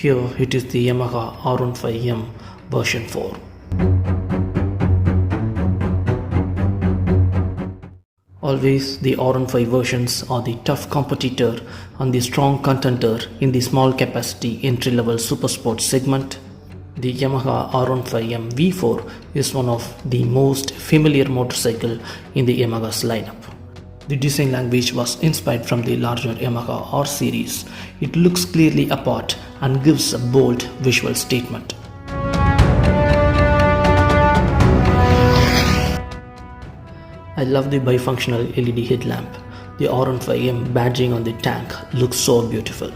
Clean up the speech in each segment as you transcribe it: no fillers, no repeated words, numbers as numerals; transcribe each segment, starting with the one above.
Here it is the Yamaha R15M version 4. Always the R15 versions are the tough competitor and the strong contender in the small capacity entry-level supersport segment. The Yamaha R15M V4 is one of the most familiar motorcycle in the Yamaha's lineup. The design language was inspired from the larger Yamaha R series. It looks clearly apart and gives a bold visual statement. I love the bifunctional LED headlamp. The R15M badging on the tank looks so beautiful.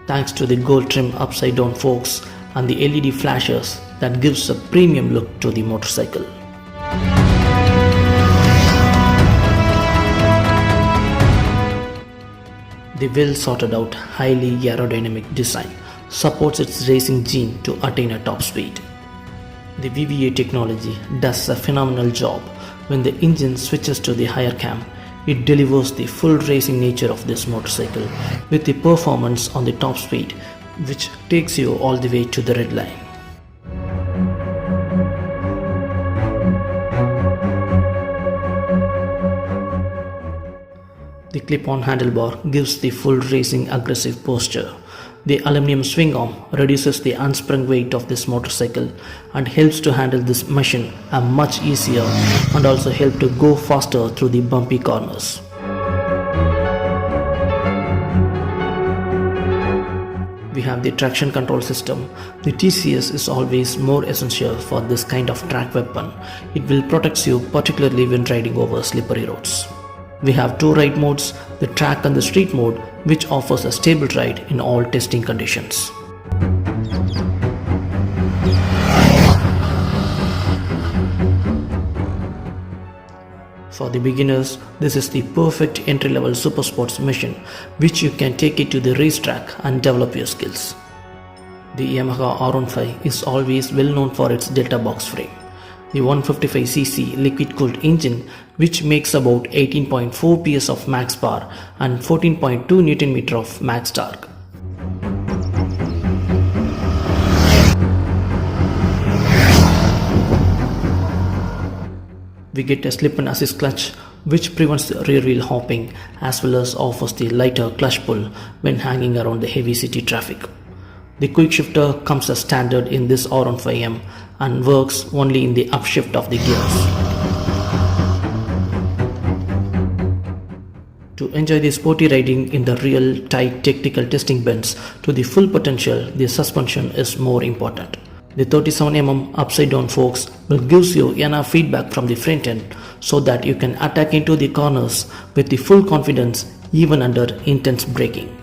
Thanks to the gold trim upside down forks and the LED flashes that gives a premium look to the motorcycle. The well sorted out, highly aerodynamic design supports its racing gene to attain a top speed. The VVA Technology does a phenomenal job. When the engine switches to the higher cam, it delivers the full racing nature of this motorcycle with the performance on the top speed, which takes you all the way to the red line. The clip-on handlebar gives the full racing aggressive posture. The aluminum swing arm reduces the unsprung weight of this motorcycle and helps to handle this machine much easier and also help to go faster through the bumpy corners. We have the traction control system. The TCS is always more essential for this kind of track weapon. It will protect you particularly when riding over slippery roads. We have two ride modes, the track and the street mode, which offers a stable ride in all testing conditions. For the beginners, this is the perfect entry-level supersports machine, which you can take it to the racetrack and develop your skills. The Yamaha R15 is always well known for its delta box frame. The 155cc liquid-cooled engine, which makes about 18.4 PS of max power and 14.2 Nm of max torque. We get a slip and assist clutch, which prevents the rear wheel hopping as well as offers the lighter clutch pull when hanging around the heavy city traffic. The quick shifter comes as standard in this R15M and works only in the upshift of the gears. To enjoy the sporty riding in the real tight technical testing bends to the full potential, the suspension is more important. The 37mm upside down forks will give you enough feedback from the front end so that you can attack into the corners with the full confidence even under intense braking.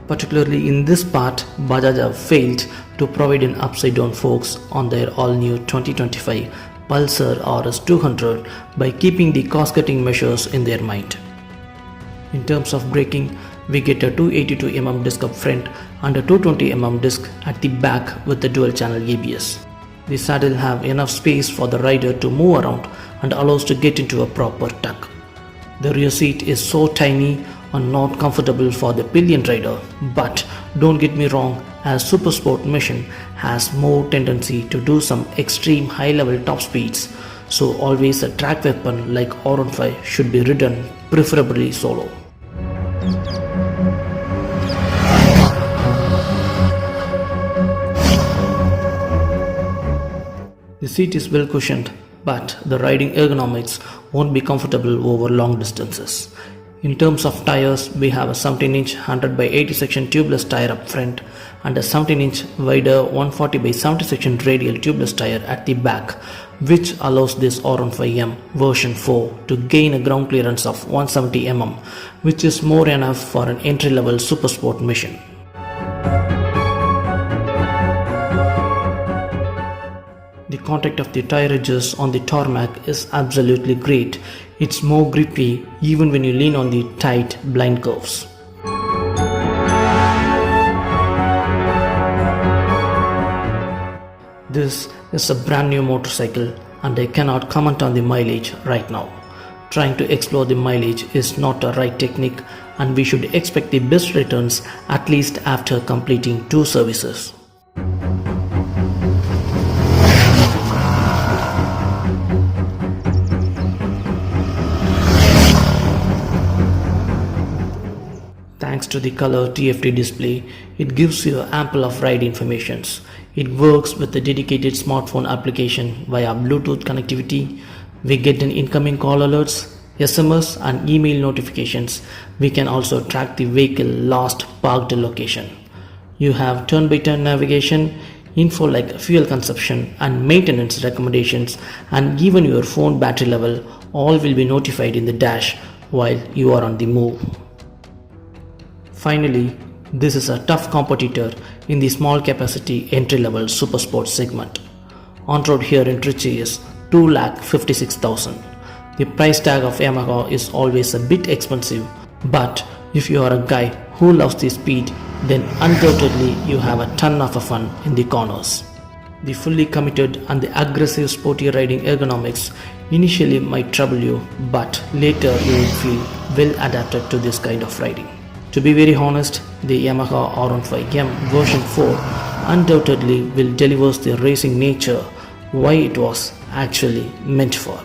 Particularly in this part, Bajaj have failed to provide an upside down forks on their all new 2025 Pulsar RS200 by keeping the cost cutting measures in their mind. In terms of braking, we get a 282mm disc up front and a 220mm disc at the back with the dual channel ABS. The saddle have enough space for the rider to move around and allows to get into a proper tuck. The rear seat is so tiny and not comfortable for the pillion rider, but don't get me wrong, as Supersport machine has more tendency to do some extreme high level top speeds, so always a track weapon like R15 should be ridden preferably solo. The seat is well cushioned, but the riding ergonomics won't be comfortable over long distances. In terms of tires, we have a 17-inch 100/80 section tubeless tire up front and a 17-inch wider 140/70 section radial tubeless tire at the back, which allows this R15M version 4 to gain a ground clearance of 170 mm, which is more enough for an entry-level supersport machine. The contact of the tire edges on the tarmac is absolutely great. It's more grippy even when you lean on the tight blind curves. This is a brand new motorcycle and I cannot comment on the mileage right now. Trying to explore the mileage is not a right technique and we should expect the best returns at least after completing 2 services. Thanks to the color TFT display, it gives you ample of ride informations. It works with a dedicated smartphone application via Bluetooth connectivity. We get an incoming call alerts, SMS and email notifications. We can also track the vehicle last parked location. You have turn-by-turn navigation, info like fuel consumption and maintenance recommendations, and even your phone battery level all will be notified in the dash while you are on the move. Finally, this is a tough competitor in the small capacity entry-level super sports segment. On-road here in Trichy is 2,56,000. The price tag of Yamaha is always a bit expensive, but if you are a guy who loves the speed, then undoubtedly you have a ton of fun in the corners. The fully committed and the aggressive sporty riding ergonomics initially might trouble you, but later you will feel well adapted to this kind of riding. To be very honest, the Yamaha R15M version 4 undoubtedly will deliver the racing nature why it was actually meant for.